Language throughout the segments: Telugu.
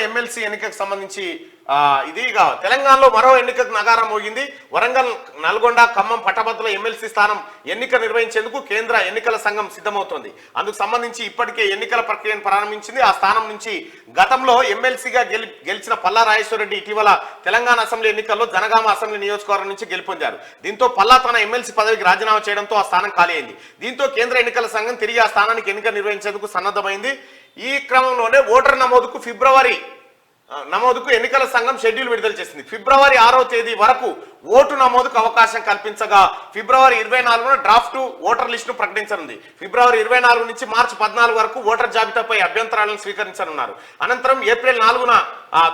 ఎమ్మెల్సీ ఎన్నికకు సంబంధించి ఇదిగా తెలంగాణలో మరో ఎన్నికకు నగారం మోగింది. వరంగల్, నల్గొండ, ఖమ్మం పట్టభద్రుల ఎమ్మెల్సీ స్థానం ఎన్నిక నిర్వహించేందుకు కేంద్ర ఎన్నికల సంఘం సిద్ధమవుతోంది. అందుకు సంబంధించి ఇప్పటికే ఎన్నికల ప్రక్రియను ప్రారంభించింది. ఆ స్థానం నుంచి గతంలో ఎమ్మెల్సీగా గెలిచిన పల్లా రాజేశ్వరరెడ్డి ఇటీవల తెలంగాణ అసెంబ్లీ ఎన్నికల్లో జనగామ అసెంబ్లీ నియోజకవర్గం నుంచి గెలుపొందారు. దీంతో పల్లా తన ఎమ్మెల్సీ పదవికి రాజీనామా చేయడంతో ఆ స్థానం ఖాళీ అయింది. దీంతో కేంద్ర ఎన్నికల సంఘం తిరిగి ఆ స్థానానికి ఎన్నిక నిర్వహించేందుకు సన్నద్ధమైంది. ఈ క్రమంలోనే ఓటర్ నమోదుకు ఎన్నికల సంఘం షెడ్యూల్ విడుదల చేసింది. ఫిబ్రవరి 6వ తేదీ వరకు ఓటు నమోదుకు అవకాశం కల్పించగా ఫిబ్రవరి 24న డ్రాఫ్ట్ ఓటర్ లిస్టును ప్రకటించనుంది. ఫిబ్రవరి 24 నుంచి మార్చి 14 వరకు ఓటర్ జాబితాపై అభ్యంతరాలను స్వీకరించనున్నారు. అనంతరం ఏప్రిల్ 4న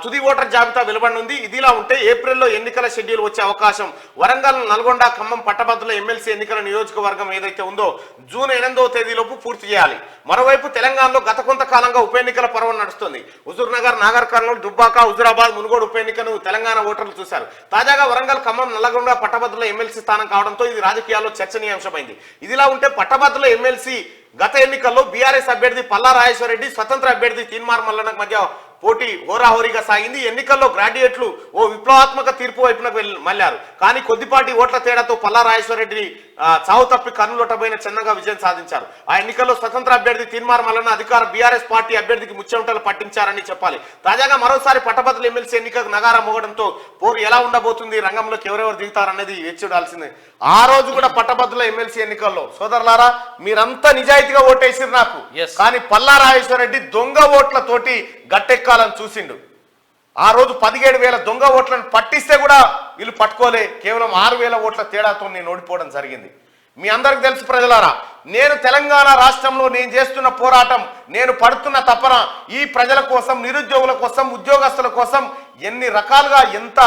తుది ఓటర్ జాబితా వెలువడనుంది. ఇదిలా ఉంటే ఏప్రిల్లో ఎన్నికల షెడ్యూల్ వచ్చే అవకాశం వరంగల్, నల్గొండ, ఖమ్మం పట్టభద్రుల ఎమ్మెల్సీ ఎన్నికల నియోజకవర్గం ఏదైతే ఉందో జూన్ 8వ తేదీలోపు పూర్తి చేయాలి. మరోవైపు తెలంగాణలో గత కొంతకాలంగా ఉప ఎన్నికల పర్వం నడుస్తుంది. హుజూర్ నగర్, నాగర్ కర్నూలు, దుబ్బాక, హుజూరాబాద్, మునుగోడు ఉప ఎన్నికను తెలంగాణ ఓటర్లు చూశారు. తాజాగా వరంగల్, ఖమ్మం, నల్లగొండ పట్టభద్రుల ఎమ్మెల్సీ స్థానం కావడంతో ఇది రాజకీయాల్లో చర్చనీయాంశమైంది. ఇదిలా ఉంటే పట్టభద్రుల ఎమ్మెల్సీ గత ఎన్నికల్లో బీఆర్ఎస్ అభ్యర్థి పల్లా రాజేశ్వరరెడ్డి, స్వతంత్ర అభ్యర్థి తీన్మార్ మల్లన్న మధ్య పోటీ హోరాహోరీగా సాగింది. ఎన్నికల్లో గ్రాడ్యుయేట్లు ఓ విప్లవాత్మక తీర్పు వైపునకు మళ్లారు. కానీ కొద్దిపాటి ఓట్ల తేడాతో పల్లా రాజేశ్వరరెడ్డి చావు తప్పి కన్నులొట్టబోయిన చిన్నగా విజయం సాధించారు. ఆ ఎన్నికల్లో స్వతంత్ర అభ్యర్థి తీన్మార్ మల్లన్న అధికార బీఆర్ఎస్ పార్టీ అభ్యర్థికి ముచ్చెమటలు పట్టించారని చెప్పాలి. తాజాగా మరోసారి పట్టభద్రుల ఎమ్మెల్సీ ఎన్నికకు నగారా మోగడంతో పోరు ఎలా ఉండబోతుంది, రంగంలోకి ఎవరెవరు దిగుతారనేది వేచి చూడాల్సిందే. ఆ రోజు కూడా పట్టభద్రుల ఎమ్మెల్సీ ఎన్నికల్లో సోదరులారా మీరంతా నిజాయితీగా ఓటేసిరు నాకు, కానీ పల్లా రాజేశ్వరరెడ్డి దొంగ ఓట్లతోటి గట్టెక్కాలని చూసిండు. ఆ రోజు 17,000 దొంగ ఓట్లను పట్టిస్తే కూడా వీళ్ళు పట్టుకోలే. కేవలం 6,000 ఓట్ల తేడాతో నేను ఓడిపోవడం జరిగింది. మీ అందరికి తెలుసు ప్రజలారా, నేను తెలంగాణ రాష్ట్రంలో నేను చేస్తున్న పోరాటం, నేను పడుతున్న తపన ఈ ప్రజల కోసం, నిరుద్యోగుల కోసం, ఉద్యోగస్తుల కోసం ఎన్ని రకాలుగా ఎంత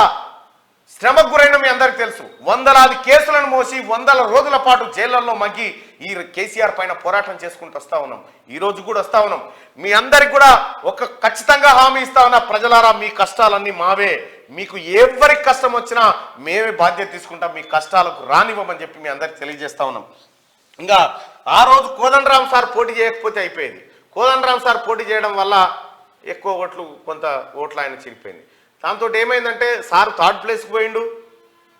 శ్రమకు గురైన మీ అందరికి తెలుసు. వందలాది కేసులను మోసి 100 రోజుల పాటు జైళ్లలో మగ్గి ఈ కేసీఆర్ పైన పోరాటం చేసుకుంటూ వస్తా ఉన్నాం. ఈ రోజు కూడా వస్తా ఉన్నాం. మీ అందరికి కూడా ఒక ఖచ్చితంగా హామీ ఇస్తా ఉన్నా, ప్రజలారా మీ కష్టాలన్నీ మావే, మీకు ఎవరికి కష్టం వచ్చినా మేమే బాధ్యత తీసుకుంటాం, మీ కష్టాలకు రానివ్వమని చెప్పి మీ అందరికి తెలియజేస్తా ఉన్నాం. ఇంకా ఆ రోజు కోదండరాం సార్ పోటీ చేయకపోతే అయిపోయేది. కోదండరాం సార్ పోటీ చేయడం వల్ల ఎక్కువ ఓట్లు, కొంత ఓట్లు ఆయన చిరిపోయింది. దాంతో ఏమైందంటే సార్ 3rd ప్లేస్కి పోయిండు.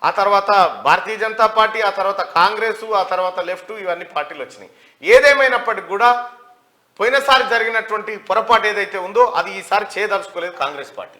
ఆ తర్వాత భారతీయ జనతా పార్టీ, ఆ తర్వాత కాంగ్రెస్, ఆ తర్వాత లెఫ్ట్, ఇవన్నీ పార్టీలు వచ్చినాయి. ఏదేమైనప్పటికీ కూడా పోయినసారి జరిగినటువంటి పొరపాటు ఏదైతే ఉందో అది ఈసారి చేయదలుచుకోలేదు కాంగ్రెస్ పార్టీ.